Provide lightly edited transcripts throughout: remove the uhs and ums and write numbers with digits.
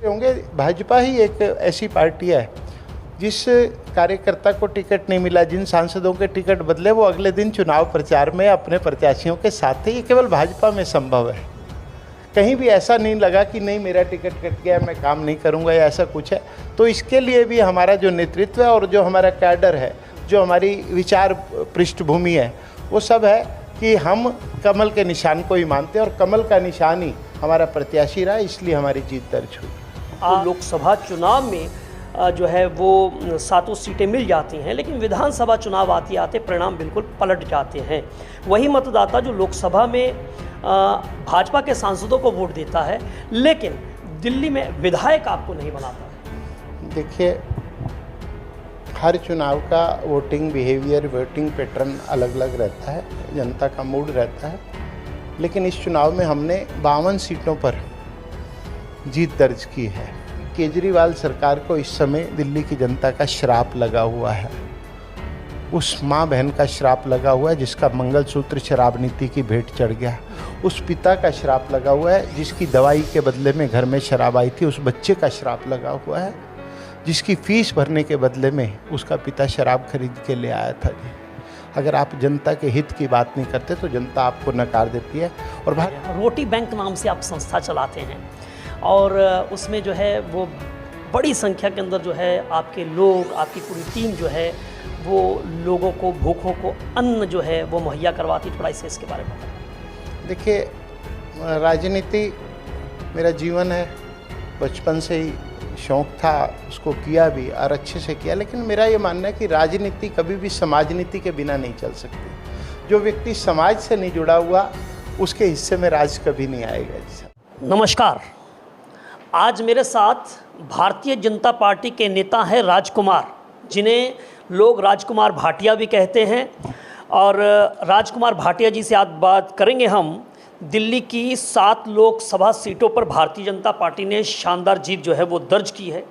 होंगे, भाजपा ही एक ऐसी पार्टी है जिस कार्यकर्ता को टिकट नहीं मिला, जिन सांसदों के टिकट बदले, वो अगले दिन चुनाव प्रचार में अपने प्रत्याशियों के साथ थे। ये केवल भाजपा में संभव है। कहीं भी ऐसा नहीं लगा कि नहीं मेरा टिकट कट गया, मैं काम नहीं करूंगा या ऐसा कुछ है। तो इसके लिए भी हमारा जो नेतृत्व है और जो हमारा कैडर है, जो हमारी विचार पृष्ठभूमि है, वो सब है कि हम कमल के निशान को ही मानते हैं और कमल का निशान ही हमारा प्रत्याशी रहा, इसलिए हमारी जीत दर्ज हुई। लोकसभा चुनाव में जो है वो 7 सीटें मिल जाती हैं, लेकिन विधानसभा चुनाव आते आते परिणाम बिल्कुल पलट जाते हैं। वही मतदाता जो लोकसभा में भाजपा के सांसदों को वोट देता है, लेकिन दिल्ली में विधायक आपको नहीं बनाता है। देखिए, हर चुनाव का वोटिंग बिहेवियर, वोटिंग पैटर्न अलग अलग रहता है, जनता का मूड रहता है। लेकिन इस चुनाव में हमने 52 सीटों पर जीत दर्ज की है। केजरीवाल सरकार को इस समय दिल्ली की जनता का श्राप लगा हुआ है, उस माँ बहन का श्राप लगा हुआ है जिसका मंगलसूत्र शराब नीति की भेंट चढ़ गया, उस पिता का श्राप लगा हुआ है जिसकी दवाई के बदले में घर में शराब आई थी, उस बच्चे का श्राप लगा हुआ है जिसकी फीस भरने के बदले में उसका पिता शराब खरीद के ले आया था। जी, अगर आप जनता के हित की बात नहीं करते तो जनता आपको नकार देती है। और रोटी बैंक नाम से आप संस्था चलाते हैं और उसमें जो है वो बड़ी संख्या के अंदर जो है आपके लोग, आपकी पूरी टीम जो है वो लोगों को, भूखों को अन्न जो है वो मुहैया करवाती। थोड़ा इसे इसके बारे में बताएं। देखिए, राजनीति मेरा जीवन है, बचपन से ही शौक़ था, उसको किया भी और अच्छे से किया। लेकिन मेरा ये मानना है कि राजनीति कभी भी समाजनीति के बिना नहीं चल सकती। जो व्यक्ति समाज से नहीं जुड़ा हुआ, उसके हिस्से में राज कभी नहीं आएगा। नमस्कार, आज मेरे साथ भारतीय जनता पार्टी के नेता हैं राजकुमार, जिन्हें लोग राजकुमार भाटिया भी कहते हैं। और राजकुमार भाटिया जी से आज बात करेंगे हम। दिल्ली की 7 लोकसभा सीटों पर भारतीय जनता पार्टी ने शानदार जीत जो है वो दर्ज की है।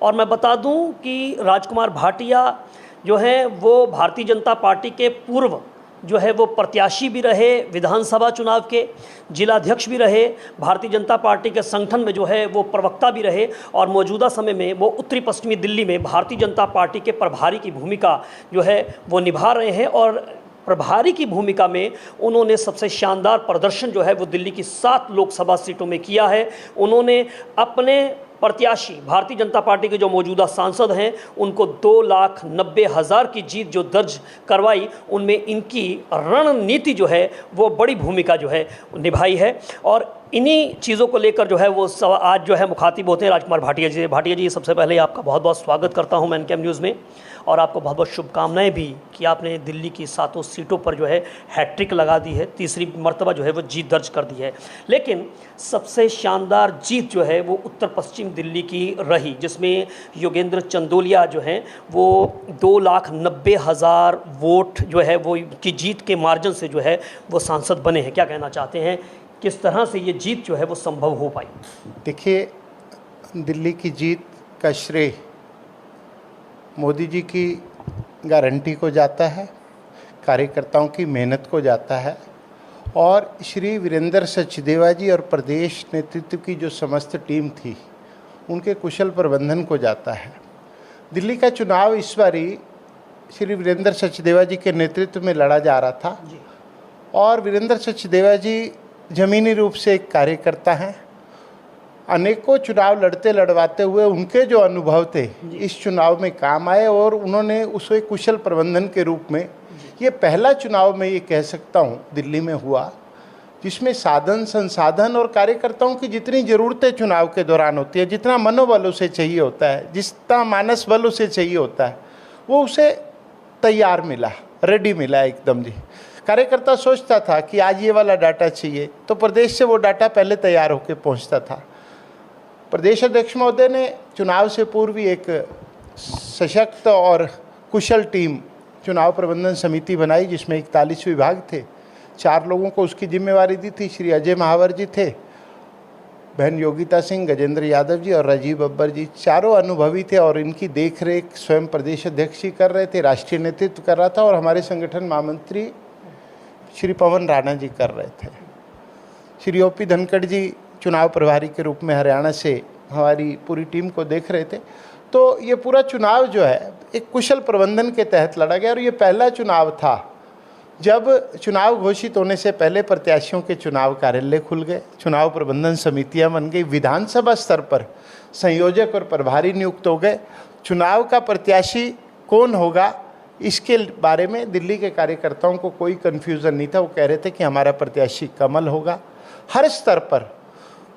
और मैं बता दूं कि राजकुमार भाटिया जो हैं वो भारतीय जनता पार्टी के पूर्व जो है वो प्रत्याशी भी रहे, विधानसभा चुनाव के जिलाध्यक्ष भी रहे, भारतीय जनता पार्टी के संगठन में जो है वो प्रवक्ता भी रहे और मौजूदा समय में वो उत्तरी पश्चिमी दिल्ली में भारतीय जनता पार्टी के प्रभारी की भूमिका जो है वो निभा रहे हैं। और प्रभारी की भूमिका में उन्होंने सबसे शानदार प्रदर्शन जो है वो दिल्ली की 7 लोकसभा सीटों में किया है। उन्होंने अपने प्रत्याशी भारतीय जनता पार्टी के जो मौजूदा सांसद हैं उनको 2,90,000 की जीत जो दर्ज करवाई, उनमें इनकी रणनीति जो है वो बड़ी भूमिका जो है निभाई है। और इन्हीं चीज़ों को लेकर जो है वो आज जो है मुखातिब होते हैं राजकुमार भाटिया जी। भाटिया जी, सबसे पहले आपका बहुत बहुत स्वागत करता हूं मैं एनकेएम न्यूज़ में, और आपको बहुत बहुत शुभकामनाएं भी कि आपने दिल्ली की 7 सीटों पर जो है हैट्रिक लगा दी है, तीसरी मर्तबा जो है वो जीत दर्ज कर दी है। लेकिन सबसे शानदार जीत जो है वो उत्तर पश्चिम दिल्ली की रही, जिसमें योगेंद्र चंदोलिया जो हैं वो 2,90,000 वोट जो है वो की जीत के मार्जिन से जो है वो सांसद बने हैं। क्या कहना चाहते हैं, किस तरह से ये जीत जो है वो संभव हो पाई? देखिए, दिल्ली की जीत का श्रेय मोदी जी की गारंटी को जाता है, कार्यकर्ताओं की मेहनत को जाता है और श्री वीरेंद्र सचदेवा जी और प्रदेश नेतृत्व की जो समस्त टीम थी उनके कुशल प्रबंधन को जाता है। दिल्ली का चुनाव इस बारी श्री वीरेंद्र सचदेवा जी के नेतृत्व में लड़ा जा रहा था और वीरेंद्र सचदेवा जी ज़मीनी रूप से एक कार्यकर्ता हैं। अनेकों चुनाव लड़ते लड़वाते हुए उनके जो अनुभव थे इस चुनाव में काम आए और उन्होंने उसे कुशल प्रबंधन के रूप में, ये पहला चुनाव मैं ये कह सकता हूँ दिल्ली में हुआ जिसमें साधन संसाधन और कार्यकर्ताओं की जितनी ज़रूरतें चुनाव के दौरान होती है, जितना मनोबल उसे चाहिए होता है, जितना मानस बल उसे चाहिए होता है, वो उसे तैयार मिला, रेडी मिला एकदम। जी, कार्यकर्ता सोचता था कि आज ये वाला डाटा चाहिए तो प्रदेश से वो डाटा पहले तैयार होकर पहुंचता था। प्रदेश अध्यक्ष महोदय ने चुनाव से पूर्व एक सशक्त और कुशल टीम चुनाव प्रबंधन समिति बनाई जिसमें 41 विभाग थे। 4 लोगों को उसकी जिम्मेवारी दी थी। श्री अजय महावर जी थे, बहन योगिता सिंह, गजेंद्र यादव जी और राजीव बब्बर जी, चारों अनुभवी थे और इनकी देखरेख स्वयं प्रदेश अध्यक्ष ही कर रहे थे, राष्ट्रीय नेतृत्व कर रहा था और हमारे संगठन महामंत्री श्री पवन राणा जी कर रहे थे। श्री ओपी धनखड़ जी चुनाव प्रभारी के रूप में हरियाणा से हमारी पूरी टीम को देख रहे थे, तो ये पूरा चुनाव जो है एक कुशल प्रबंधन के तहत लड़ा गया। और ये पहला चुनाव था जब चुनाव घोषित होने से पहले प्रत्याशियों के चुनाव कार्यालय खुल गए, चुनाव प्रबंधन समितियां बन गई, विधानसभा स्तर पर संयोजक और प्रभारी नियुक्त हो गए। चुनाव का प्रत्याशी कौन होगा इसके बारे में दिल्ली के कार्यकर्ताओं को कोई कन्फ्यूज़न नहीं था। वो कह रहे थे कि हमारा प्रत्याशी कमल होगा। हर स्तर पर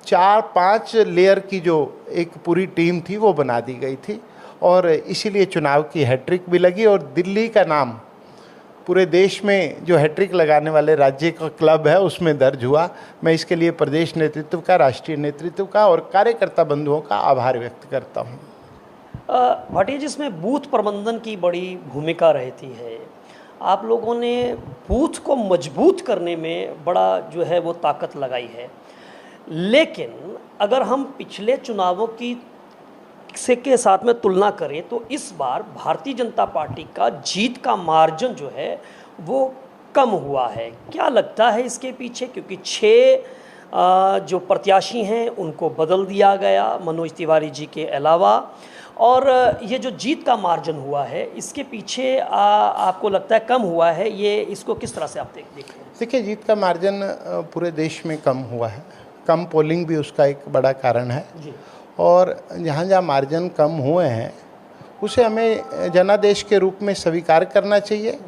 4-5 लेयर की जो एक पूरी टीम थी वो बना दी गई थी, और इसीलिए चुनाव की हैट्रिक भी लगी। और दिल्ली का नाम पूरे देश में जो हैट्रिक लगाने वाले राज्य का क्लब है उसमें दर्ज हुआ। मैं इसके लिए प्रदेश नेतृत्व का, राष्ट्रीय नेतृत्व का और कार्यकर्ता बंधुओं का आभार व्यक्त करता हूँ। भाटिया जी, इसमें बूथ प्रबंधन की बड़ी भूमिका रहती है। आप लोगों ने बूथ को मजबूत करने में बड़ा जो है वो ताकत लगाई है, लेकिन अगर हम पिछले चुनावों की से के साथ में तुलना करें तो इस बार भारतीय जनता पार्टी का जीत का मार्जिन जो है वो कम हुआ है। क्या लगता है इसके पीछे? क्योंकि 6 जो प्रत्याशी हैं उनको बदल दिया गया मनोज तिवारी जी के अलावा, और ये जो जीत का मार्जिन हुआ है इसके पीछे आपको लगता है कम हुआ है, ये इसको किस तरह से आप देखते हैं? देखिए, जीत का मार्जिन पूरे देश में कम हुआ है, कम पोलिंग भी उसका एक बड़ा कारण है जी। और जहाँ जहाँ मार्जिन कम हुए हैं उसे हमें जनादेश के रूप में स्वीकार करना चाहिए।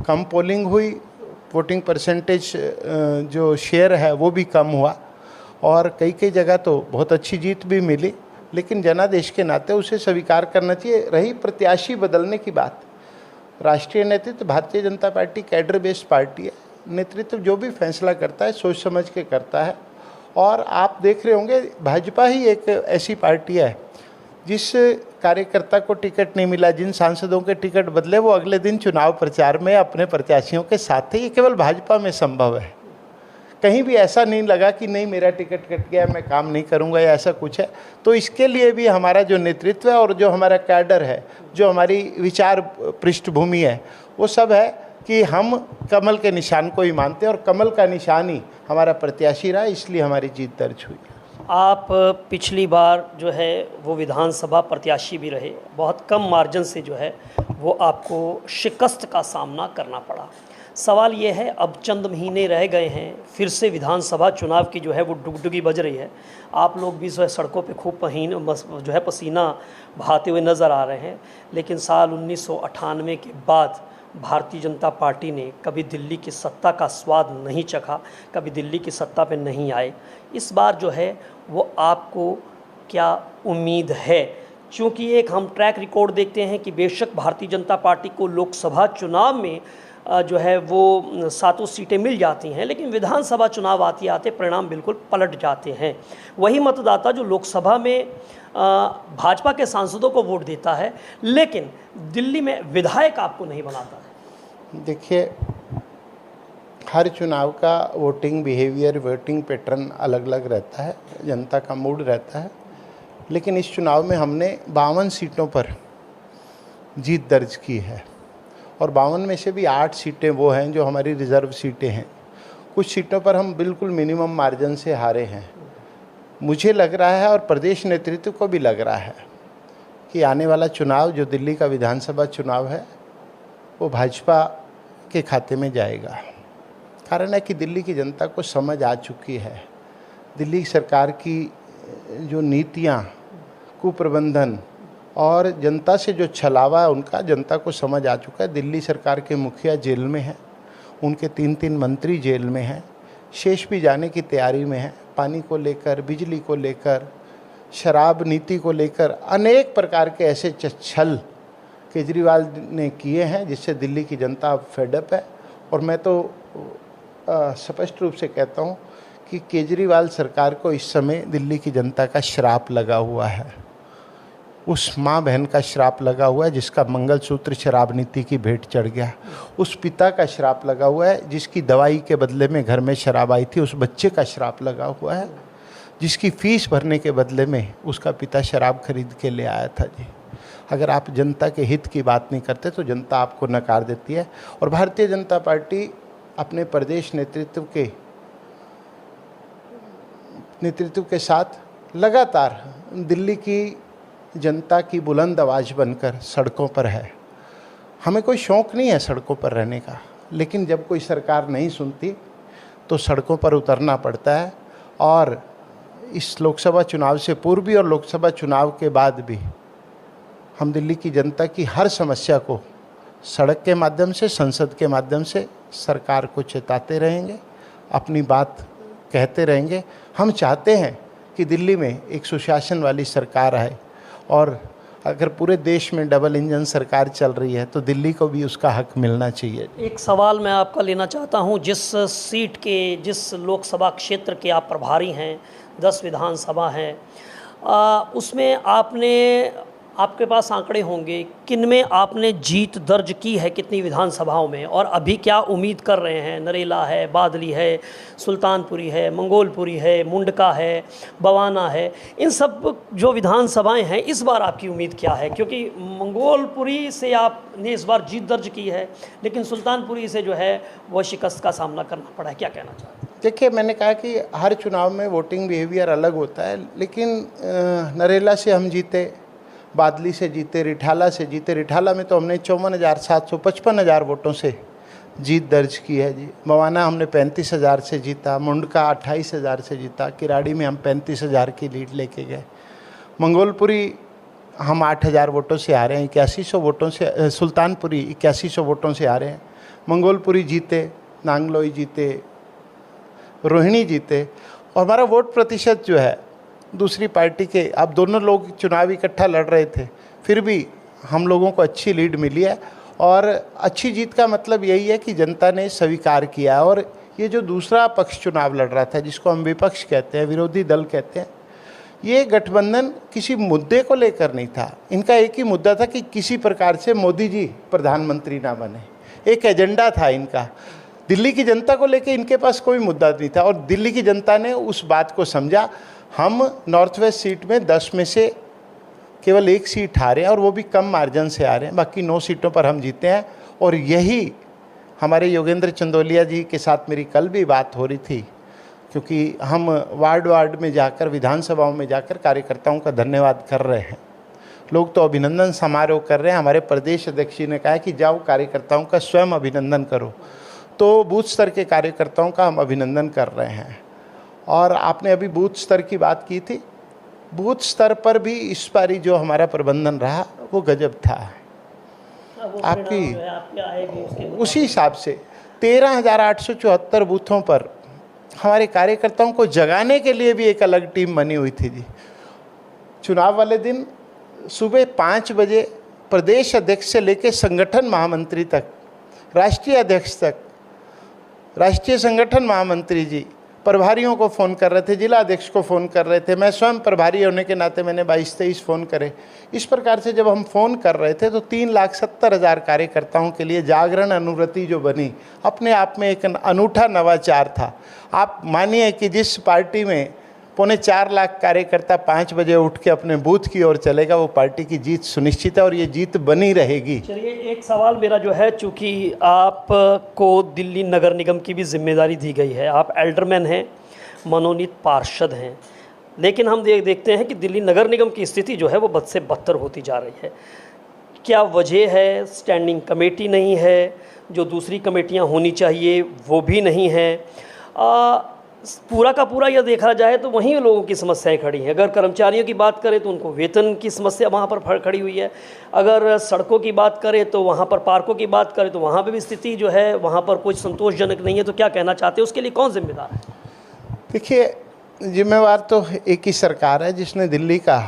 कम पोलिंग हुई, वोटिंग परसेंटेज जो शेयर है वो भी कम हुआ, और कई कई जगह तो बहुत अच्छी जीत भी मिली, लेकिन जनादेश के नाते उसे स्वीकार करना चाहिए। रही प्रत्याशी बदलने की बात, राष्ट्रीय नेतृत्व Bharatiya Janata party cadre based party है। नेतृत्व जो भी फैसला करता है सोच समझ के करता है, और आप देख रहे होंगे भाजपा ही एक ऐसी पार्टी है जिस कार्यकर्ता को टिकट नहीं मिला, जिन सांसदों के टिकट बदले, वो अगले दिन चुनाव प्रचार में अपने प्रत्याशियों के साथ थे। ये केवल भाजपा में संभव है, कहीं भी ऐसा नहीं लगा कि नहीं मेरा टिकट कट गया, मैं काम नहीं करूंगा या ऐसा कुछ है। तो इसके लिए भी हमारा जो नेतृत्व है और जो हमारा कैडर है, जो हमारी विचार पृष्ठभूमि है, वो सब है कि हम कमल के निशान को ही मानते हैं, और कमल का निशान ही हमारा प्रत्याशी रहा, इसलिए हमारी जीत दर्ज हुई। आप पिछली बार जो है वो विधानसभा प्रत्याशी भी रहे, बहुत कम मार्जिन से जो है वो आपको शिकस्त का सामना करना पड़ा। सवाल ये है, अब चंद महीने रह गए हैं, फिर से विधानसभा चुनाव की जो है वो डुगडुगी बज रही है। आप लोग भी जो है सड़कों पे खूब जो है पसीना बहाते हुए नज़र आ रहे हैं, लेकिन साल 1998 के बाद भारतीय जनता पार्टी ने कभी दिल्ली की सत्ता का स्वाद नहीं चखा, कभी दिल्ली की सत्ता पे नहीं आए। इस बार जो है वो आपको क्या उम्मीद है? क्योंकि एक हम ट्रैक रिकॉर्ड देखते हैं कि बेशक भारतीय जनता पार्टी को लोकसभा चुनाव में जो है वो 7 सीटें मिल जाती हैं, लेकिन विधानसभा चुनाव आते आते परिणाम बिल्कुल पलट जाते हैं। वही मतदाता जो लोकसभा में भाजपा के सांसदों को वोट देता है, लेकिन दिल्ली में विधायक आपको नहीं बनाता है। देखिए, हर चुनाव का वोटिंग बिहेवियर, वोटिंग पैटर्न अलग अलग रहता है, जनता का मूड रहता है, लेकिन इस चुनाव में हमने 52 सीटों पर जीत दर्ज की है, और 52 में से भी 8 सीटें वो हैं जो हमारी रिज़र्व सीटें हैं। कुछ सीटों पर हम बिल्कुल मिनिमम मार्जिन से हारे हैं। मुझे लग रहा है, और प्रदेश नेतृत्व को भी लग रहा है, कि आने वाला चुनाव जो दिल्ली का विधानसभा चुनाव है वो भाजपा के खाते में जाएगा। कारण है कि दिल्ली की जनता को समझ आ चुकी है, दिल्ली सरकार की जो नीतियाँ, कुप्रबंधन और जनता से जो छलावा है उनका जनता को समझ आ चुका है। दिल्ली सरकार के मुखिया जेल में हैं, उनके 3-3 मंत्री जेल में हैं, शेष भी जाने की तैयारी में है। पानी को लेकर, बिजली को लेकर, शराब नीति को लेकर अनेक प्रकार के ऐसे छल केजरीवाल ने किए हैं जिससे दिल्ली की जनता अब फेडअप है। और मैं तो स्पष्ट रूप से कहता हूँ कि केजरीवाल सरकार को इस समय दिल्ली की जनता का श्राप लगा हुआ है, उस माँ बहन का श्राप लगा हुआ है जिसका मंगलसूत्र शराब नीति की भेंट चढ़ गया, उस पिता का श्राप लगा हुआ है जिसकी दवाई के बदले में घर में शराब आई थी, उस बच्चे का श्राप लगा हुआ है जिसकी फीस भरने के बदले में उसका पिता शराब खरीद के ले आया था। जी, अगर आप जनता के हित की बात नहीं करते तो जनता आपको नकार देती है। और भारतीय जनता पार्टी अपने प्रदेश नेतृत्व के साथ लगातार दिल्ली की जनता की बुलंद आवाज़ बनकर सड़कों पर है। हमें कोई शौक़ नहीं है सड़कों पर रहने का, लेकिन जब कोई सरकार नहीं सुनती तो सड़कों पर उतरना पड़ता है। और इस लोकसभा चुनाव से पूर्व भी और लोकसभा चुनाव के बाद भी हम दिल्ली की जनता की हर समस्या को सड़क के माध्यम से, संसद के माध्यम से सरकार को चेताते रहेंगे, अपनी बात कहते रहेंगे। हम चाहते हैं कि दिल्ली में एक सुशासन वाली सरकार आए, और अगर पूरे देश में डबल इंजन सरकार चल रही है तो दिल्ली को भी उसका हक मिलना चाहिए। एक सवाल मैं आपका लेना चाहता हूं, जिस लोकसभा क्षेत्र के आप प्रभारी हैं, 10 विधानसभा हैं, उसमें आपके पास आंकड़े होंगे, किनमें आपने जीत दर्ज की है, कितनी विधानसभाओं में, और अभी क्या उम्मीद कर रहे हैं? नरेला है, बादली है, सुल्तानपुरी है, मंगोलपुरी है, मुंडका है, बवाना है, इन सब जो विधानसभाएं हैं इस बार आपकी उम्मीद क्या है? क्योंकि मंगोलपुरी से आपने इस बार जीत दर्ज की है, लेकिन सुल्तानपुरी से जो है वह शिकस्त का सामना करना पड़ा है, क्या कहना चाहते हैं? देखिए, मैंने कहा कि हर चुनाव में वोटिंग बिहेवियर अलग होता है, लेकिन नरेला से हम जीते, बादली से जीते, रिठाला से जीते। रिठाला में तो हमने 54,755 वोटों से जीत दर्ज की है जी। मवाना हमने 35,000 से जीता, मुंडका 28,000 से जीता, किराड़ी में हम 35,000 की लीड लेके गए। मंगोलपुरी हम 8,000 वोटों से आ रहे हैं, 8100 वोटों से। सुल्तानपुरी 8100 वोटों से आ रहे हैं। मंगोलपुरी जीते, नांगलोई जीते, रोहिणी जीते। और हमारा वोट प्रतिशत जो है दूसरी पार्टी के, अब दोनों लोग चुनाव इकट्ठा लड़ रहे थे, फिर भी हम लोगों को अच्छी लीड मिली है। और अच्छी जीत का मतलब यही है कि जनता ने स्वीकार किया है। और ये जो दूसरा पक्ष चुनाव लड़ रहा था, जिसको हम विपक्ष कहते हैं, विरोधी दल कहते हैं, ये गठबंधन किसी मुद्दे को लेकर नहीं था। इनका एक ही मुद्दा था कि किसी प्रकार से मोदी जी प्रधानमंत्री ना बने। एक एजेंडा था इनका। दिल्ली की जनता को लेकर इनके पास कोई मुद्दा नहीं था, और दिल्ली की जनता ने उस बात को समझा। हम नॉर्थ वेस्ट सीट में 10 में से केवल 1 सीट हारे हैं, और वो भी कम मार्जिन से आ रहे हैं। बाकी 9 सीटों पर हम जीते हैं। और यही हमारे योगेंद्र चंदोलिया जी के साथ मेरी कल भी बात हो रही थी, क्योंकि हम वार्ड में जाकर, विधानसभाओं में जाकर कार्यकर्ताओं का धन्यवाद कर रहे हैं। लोग तो अभिनंदन समारोह कर रहे हैं। हमारे प्रदेश अध्यक्ष जी ने कहा है कि जाओ कार्यकर्ताओं का स्वयं अभिनंदन करो। तो बूथ स्तर के कार्यकर्ताओं का हम अभिनंदन कर रहे हैं। और आपने अभी बूथ स्तर की बात की थी, बूथ स्तर पर भी इस बारी जो हमारा प्रबंधन रहा वो गजब था। आपकी उसी हिसाब से 13,874 बूथों पर हमारे कार्यकर्ताओं को जगाने के लिए भी एक अलग टीम बनी हुई थी जी। चुनाव वाले दिन सुबह 5 बजे प्रदेश अध्यक्ष से लेकर संगठन महामंत्री तक, राष्ट्रीय अध्यक्ष तक, राष्ट्रीय संगठन महामंत्री जी प्रभारियों को फ़ोन कर रहे थे, जिला अध्यक्ष को फ़ोन कर रहे थे। मैं स्वयं प्रभारी होने के नाते मैंने 22-23 फ़ोन करे। इस प्रकार से जब हम फ़ोन कर रहे थे तो 3,70,000 कार्यकर्ताओं के लिए जागरण अनुवृत्ति जो बनी, अपने आप में एक अनूठा नवाचार था। आप मानिए कि जिस पार्टी में 4.25 लाख कार्यकर्ता 5 बजे उठ के अपने बूथ की ओर चलेगा, वो पार्टी की जीत सुनिश्चित है, और ये जीत बनी रहेगी। चलिए, एक सवाल मेरा जो है, चूँकि आपको दिल्ली नगर निगम की भी जिम्मेदारी दी गई है, आप एल्डरमैन हैं, मनोनीत पार्षद हैं, लेकिन हम देखते हैं कि दिल्ली नगर निगम की स्थिति जो है वो बद से बदतर होती जा रही है। क्या वजह है? स्टैंडिंग कमेटी नहीं है, जो दूसरी कमेटियाँ होनी चाहिए वो भी नहीं है। पूरा का पूरा यह देखा जाए तो वहीं लोगों की समस्याएं खड़ी हैं। अगर कर्मचारियों की बात करें तो उनको वेतन की समस्या वहाँ पर खड़ी हुई है। अगर सड़कों की बात करें तो वहाँ पर, पार्कों की बात करें तो वहाँ पे भी स्थिति जो है वहाँ पर कुछ संतोषजनक नहीं है। तो क्या कहना चाहते हैं, उसके लिए कौन जिम्मेदार है? देखिए, जिम्मेवार तो एक ही सरकार है जिसने दिल्ली का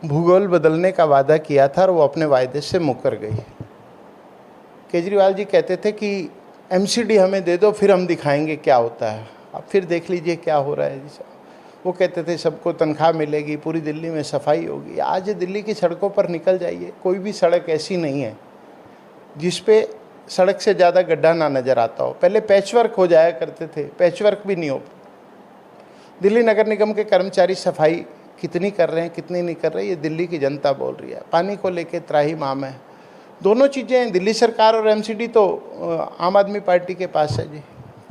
भूगोल बदलने का वादा किया था, और वो अपने वायदे से मुकर गई। केजरीवाल जी कहते थे कि MCD हमें दे दो, फिर हम दिखाएंगे क्या होता है। अब फिर देख लीजिए क्या हो रहा है जी साहब। वो कहते थे सबको तनख्वाह मिलेगी, पूरी दिल्ली में सफाई होगी। आज दिल्ली की सड़कों पर निकल जाइए, कोई भी सड़क ऐसी नहीं है जिस पे सड़क से ज़्यादा गड्ढा ना नज़र आता हो। पहले पैचवर्क हो जाया करते थे, पैचवर्क भी नहीं हो। दिल्ली नगर निगम के कर्मचारी सफाई कितनी कर रहे हैं, कितनी नहीं कर रहे, ये दिल्ली की जनता बोल रही है। पानी को लेके त्राहिमाम है। दोनों चीज़ें, दिल्ली सरकार और MCD तो आम आदमी पार्टी के पास है जी,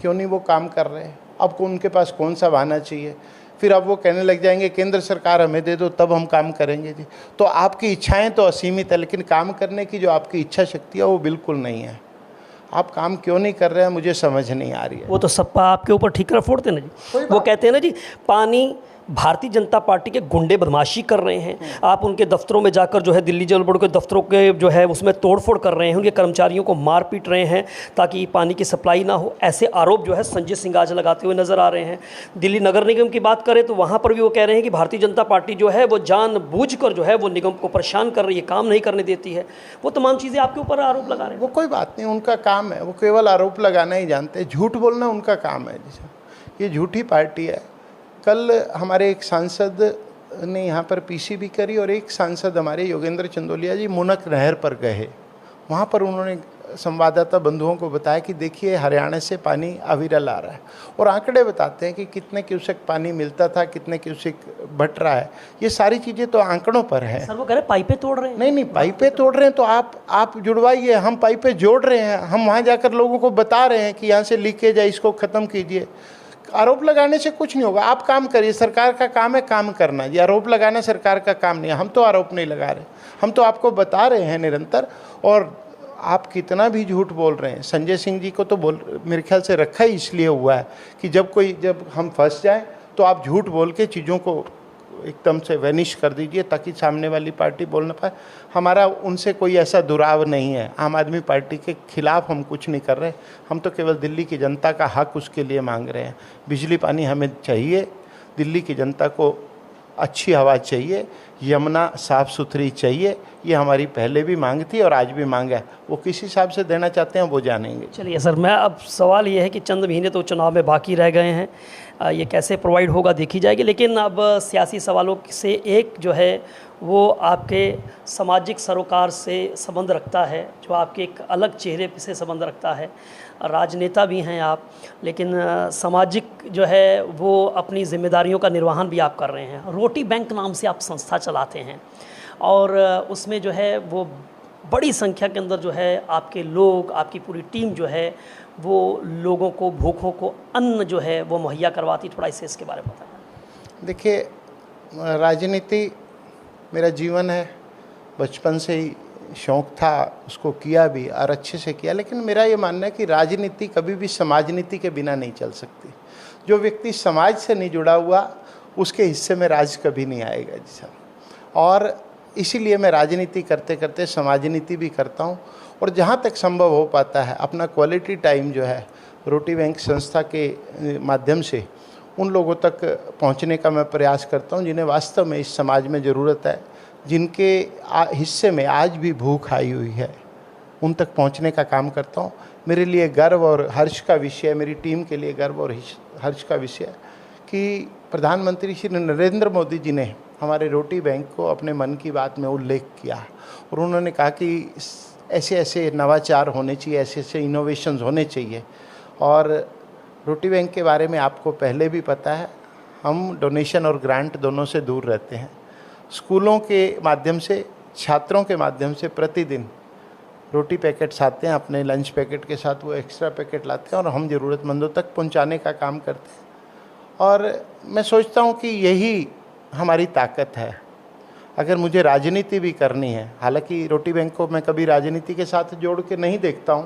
क्यों नहीं वो काम कर रहे हैं? अब उनके पास कौन सा बहाना चाहिए? फिर अब वो कहने लग जाएंगे केंद्र सरकार हमें दे दो तब हम काम करेंगे जी। तो आपकी इच्छाएं तो असीमित है, लेकिन काम करने की जो आपकी इच्छा शक्ति है वो बिल्कुल नहीं है। आप काम क्यों नहीं कर रहे हैं मुझे समझ नहीं आ रही है। वो तो सपा आपके ऊपर ठीकरा फोड़ते हैं ना जी। वो कहते हैं ना जी, पानी भारतीय जनता पार्टी के गुंडे बदमाशी कर रहे हैं। आप उनके दफ्तरों में जाकर जो है दिल्ली जल बोर्ड के दफ्तरों के जो है उसमें तोड़फोड़ कर रहे हैं, उनके कर्मचारियों को मार पीट रहे हैं ताकि पानी की सप्लाई ना हो। ऐसे आरोप जो है संजय सिंह आज लगाते हुए नजर आ रहे हैं। दिल्ली नगर निगम की बात करें तो वहाँ पर भी वो कह रहे हैं कि भारतीय जनता पार्टी जो है वो जानबूझकर जो है वो निगम को परेशान कर रही है, काम नहीं करने देती है। वो तमाम चीज़ें आपके ऊपर आरोप लगा रहे हैं। वो कोई बात नहीं, उनका काम है, वो केवल आरोप लगाना ही जानते हैं, झूठ बोलना उनका काम है। जैसे ये झूठी पार्टी है। कल हमारे एक सांसद ने यहाँ पर पीसीबी करी और एक सांसद हमारे योगेंद्र चंदोलिया जी मुनक नहर पर गए। वहाँ पर उन्होंने संवाददाता बंधुओं को बताया कि देखिए हरियाणा से पानी अविरल आ रहा है, और आंकड़े बताते हैं कि कितने क्यूसेक पानी मिलता था, कितने क्यूसेक बट रहा है। ये सारी चीज़ें तो आंकड़ों पर है। सर वो कह रहे पाइपें तोड़ रहे हैं। नहीं, पाइपें तोड़ रहे हैं तो आप जुड़वाइए, हम पाइपें जोड़ रहे हैं, हम वहाँ जाकर लोगों को बता रहे हैं कि यहाँ से लीकेज है, इसको ख़त्म कीजिए। आरोप लगाने से कुछ नहीं होगा, आप काम करिए, सरकार का काम है काम करना। ये आरोप लगाना सरकार का काम नहीं है। हम तो आरोप नहीं लगा रहे, हम तो आपको बता रहे हैं निरंतर। और आप कितना भी झूठ बोल रहे हैं, संजय सिंह जी को तो मेरे ख्याल से रखा ही इसलिए हुआ है कि जब हम फंस जाएं तो आप झूठ बोल के चीज़ों को एकदम से वैनिश कर दीजिए ताकि सामने वाली पार्टी बोल ना पाए। हमारा उनसे कोई ऐसा दुराव नहीं है। आम आदमी पार्टी के खिलाफ हम कुछ नहीं कर रहे, हम तो केवल दिल्ली की जनता का हक उसके लिए मांग रहे हैं। बिजली पानी हमें चाहिए, दिल्ली की जनता को अच्छी हवा चाहिए, यमुना साफ़ सुथरी चाहिए। ये हमारी पहले भी मांग थी और आज भी मांग है। वो किस हिसाब से देना चाहते हैं वो जानेंगे। चलिए सर, मैं अब सवाल ये है कि चंद महीने तो चुनाव में बाकी रह गए हैं, ये कैसे प्रोवाइड होगा देखी जाएगी। लेकिन अब सियासी सवालों से एक जो है वो आपके सामाजिक सरोकार से संबंध रखता है, जो आपके एक अलग चेहरे से संबंध रखता है। राजनेता भी हैं आप, लेकिन सामाजिक जो है वो अपनी जिम्मेदारियों का निर्वहन भी आप कर रहे हैं। रोटी बैंक नाम से आप संस्था चलाते हैं और उसमें जो है वो बड़ी संख्या के अंदर जो है आपके लोग, आपकी पूरी टीम जो है वो लोगों को, भूखों को अन्न जो है वो मुहैया करवाती। थोड़ा इसके बारे में बताएं। देखिए, राजनीति मेरा जीवन है, बचपन से ही शौक़ था, उसको किया भी और अच्छे से किया। लेकिन मेरा ये मानना है कि राजनीति कभी भी समाजनीति के बिना नहीं चल सकती। जो व्यक्ति समाज से नहीं जुड़ा हुआ उसके हिस्से में राज कभी नहीं आएगा जी साहब। और इसीलिए मैं राजनीति करते करते समाजनीति भी करता हूँ। और जहाँ तक संभव हो पाता है अपना क्वालिटी टाइम जो है रोटी बैंक संस्था के माध्यम से उन लोगों तक पहुँचने का मैं प्रयास करता हूँ जिन्हें वास्तव में इस समाज में ज़रूरत है, जिनके हिस्से में आज भी भूख आई हुई है, उन तक पहुंचने का काम करता हूं। मेरे लिए गर्व और हर्ष का विषय, मेरी टीम के लिए गर्व और हर्ष का विषय कि प्रधानमंत्री श्री नरेंद्र मोदी जी ने हमारे रोटी बैंक को अपने मन की बात में उल्लेख किया और उन्होंने कहा कि ऐसे ऐसे नवाचार होने चाहिए, ऐसे ऐसे इनोवेशंस होने चाहिए। और रोटी बैंक के बारे में आपको पहले भी पता है, हम डोनेशन और ग्रांट दोनों से दूर रहते हैं। स्कूलों के माध्यम से, छात्रों के माध्यम से प्रतिदिन रोटी पैकेट्स आते हैं, अपने लंच पैकेट के साथ वो एक्स्ट्रा पैकेट लाते हैं और हम ज़रूरतमंदों तक पहुंचाने का काम करते हैं। और मैं सोचता हूं कि यही हमारी ताकत है। अगर मुझे राजनीति भी करनी है, हालांकि रोटी बैंक को मैं कभी राजनीति के साथ जोड़ के नहीं देखता हूं,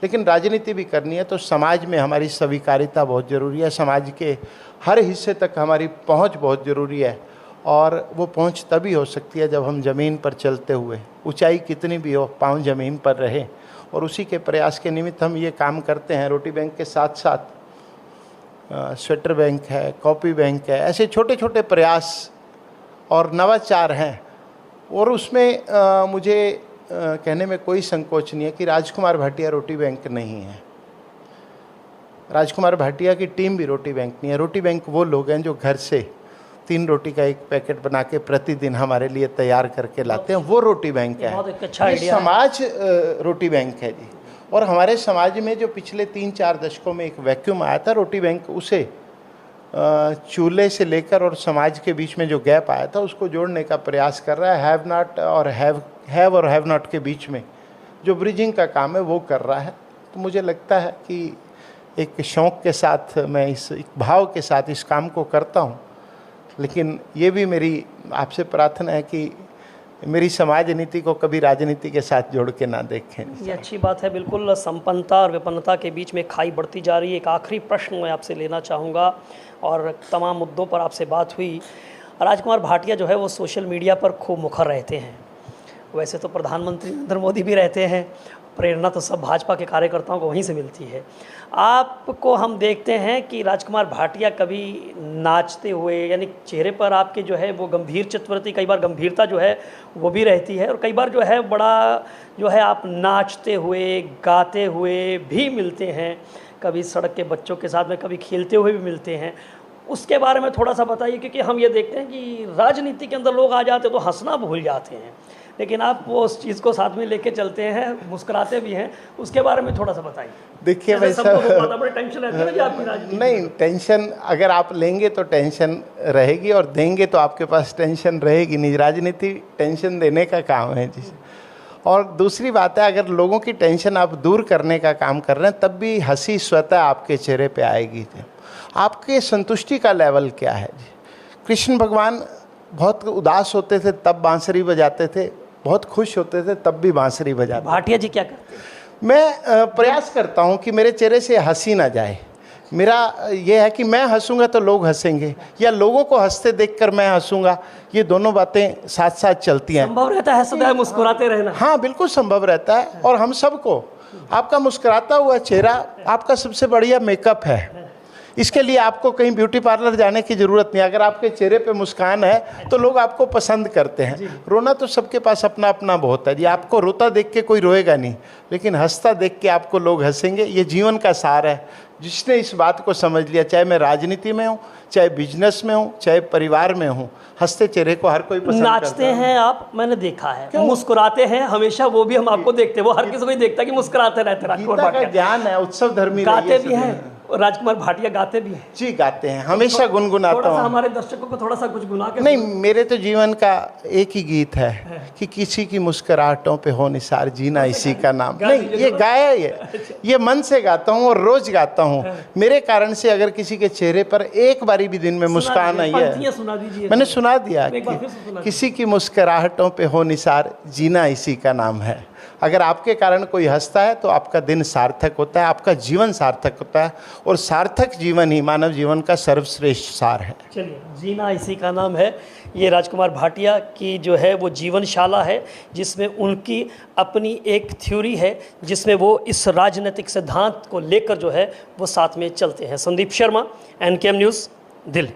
लेकिन राजनीति भी करनी है तो समाज में हमारी स्वीकार्यता बहुत ज़रूरी है, समाज के हर हिस्से तक हमारी पहुँच बहुत ज़रूरी है। और वो पहुंच तभी हो सकती है जब हम ज़मीन पर चलते हुए, ऊंचाई कितनी भी हो, पाँव ज़मीन पर रहे। और उसी के प्रयास के निमित्त हम ये काम करते हैं। रोटी बैंक के साथ साथ स्वेटर बैंक है, कॉपी बैंक है, ऐसे छोटे छोटे प्रयास और नवाचार हैं। और उसमें मुझे कहने में कोई संकोच नहीं है कि राजकुमार भाटिया रोटी बैंक नहीं है, राजकुमार भाटिया की टीम भी रोटी बैंक नहीं है। रोटी बैंक वो लोग हैं जो घर से 3 रोटी का एक पैकेट बना के प्रतिदिन हमारे लिए तैयार करके लाते हैं, वो रोटी बैंक है। अच्छा ये समाज रोटी बैंक है जी। और हमारे समाज में जो पिछले 3-4 दशकों में एक वैक्यूम आया था, रोटी बैंक उसे चूल्हे से लेकर और समाज के बीच में जो गैप आया था उसको जोड़ने का प्रयास कर रहा है। हैव नॉट और हैव नॉट के बीच में जो ब्रिजिंग का काम है वो कर रहा है। तो मुझे लगता है कि एक शौक़ के साथ मैं इस एक भाव के साथ इस काम को करता हूँ लेकिन ये भी मेरी आपसे प्रार्थना है कि मेरी समाज नीति को कभी राजनीति के साथ जोड़ के ना देखें। ये अच्छी बात है। बिल्कुल संपन्नता और विपन्नता के बीच में खाई बढ़ती जा रही है। एक आखिरी प्रश्न मैं आपसे लेना चाहूँगा और तमाम मुद्दों पर आपसे बात हुई। राजकुमार भाटिया जो है वो सोशल मीडिया पर खूब मुखर रहते हैं। वैसे तो प्रधानमंत्री नरेंद्र मोदी भी रहते हैं, प्रेरणा तो सब भाजपा के कार्यकर्ताओं को वहीं से मिलती है। आपको हम देखते हैं कि राजकुमार भाटिया कभी नाचते हुए, यानी चेहरे पर आपके जो है वो गंभीर चित्तवृत्ति, कई बार गंभीरता जो है वो भी रहती है, और कई बार जो है बड़ा जो है आप नाचते हुए गाते हुए भी मिलते हैं। कभी सड़क के बच्चों के साथ में, कभी खेलते हुए भी मिलते हैं। उसके बारे में थोड़ा सा बताइए, क्योंकि हम ये देखते हैं कि राजनीति के अंदर लोग आ जाते तो हंसना भूल जाते हैं, लेकिन आप वो उस चीज़ को साथ में लेके चलते हैं, मुस्कुराते भी हैं। उसके बारे में थोड़ा सा बताइए। देखिए वैसा बड़ी टेंशन रहती है ना जी आपकी राजनीति। नहीं, टेंशन अगर आप लेंगे तो टेंशन रहेगी, और देंगे तो आपके पास टेंशन रहेगी नहीं। राजनीति टेंशन देने का काम है जी। और दूसरी बात है, अगर लोगों की टेंशन आप दूर करने का काम कर रहे हैं, तब भी हंसी स्वतः आपके चेहरे पे आएगी। आपके संतुष्टि का लेवल क्या है जी? कृष्ण भगवान बहुत उदास होते थे तब बांसुरी बजाते थे, बहुत खुश होते थे तब भी बांसुरी बजाते। भाटिया जी क्या करते हैं? मैं प्रयास करता हूं कि मेरे चेहरे से हंसी ना जाए। मेरा ये है कि मैं हंसूंगा तो लोग हंसेंगे, या लोगों को हंसते देखकर मैं हंसूंगा। ये दोनों बातें साथ साथ चलती हैं। संभव रहता है सदैव मुस्कुराते रहना? हाँ, बिल्कुल संभव रहता है। और हम सबको, आपका मुस्कुराता हुआ चेहरा आपका सबसे बढ़िया मेकअप है। इसके लिए आपको कहीं ब्यूटी पार्लर जाने की ज़रूरत नहीं। अगर आपके चेहरे पे मुस्कान है तो लोग आपको पसंद करते हैं। रोना तो सबके पास अपना अपना बहुत है जी। आपको रोता देख के कोई रोएगा नहीं, लेकिन हंसता देख के आपको लोग हंसेंगे। ये जीवन का सार है। जिसने इस बात को समझ लिया, चाहे मैं राजनीति में हूँ, चाहे बिजनेस में हूँ, चाहे परिवार में हूँ, हंसते चेहरे को हर कोई पसंद करता है। नाचते हैं आप, मैंने देखा है। मुस्कुराते हैं हमेशा, वो भी हम आपको देखते हैं। वो हर किसी को देखता है कि मुस्कुराते रहते हैं। गीता का ज्ञान है, उत्सव धर्मी। गाते भी हैं, राजकुमार भाटिया गाते भी हैं जी। गाते हैं, हमेशा गुनगुनाता हूँ। हमारे दर्शकों को थोड़ा सा कुछ गुना के। नहीं, मेरे तो जीवन का एक ही गीत है कि किसी की मुस्कुराहटों पे हो निसार, जीना इसी का नाम। नहीं, ये गाया ये मन से गाता हूँ और रोज गाता हूँ। मेरे कारण से अगर किसी के चेहरे पर एक बारी भी दिन में मुस्कान आई है, सुना दीजिए। मैंने सुना दिया कि किसी की मुस्कुराहटों पे हो निसार, जीना इसी का नाम है। अगर आपके कारण कोई हंसता है तो आपका दिन सार्थक होता है, आपका जीवन सार्थक होता है, और सार्थक जीवन ही मानव जीवन का सर्वश्रेष्ठ सार है। चलिए, जीना इसी का नाम है। ये राजकुमार भाटिया की जो है वो जीवनशाला है, जिसमें उनकी अपनी एक थ्योरी है, जिसमें वो इस राजनीतिक सिद्धांत को लेकर जो है वो साथ में चलते हैं। Sandeep Sharma, NKM news, Delhi.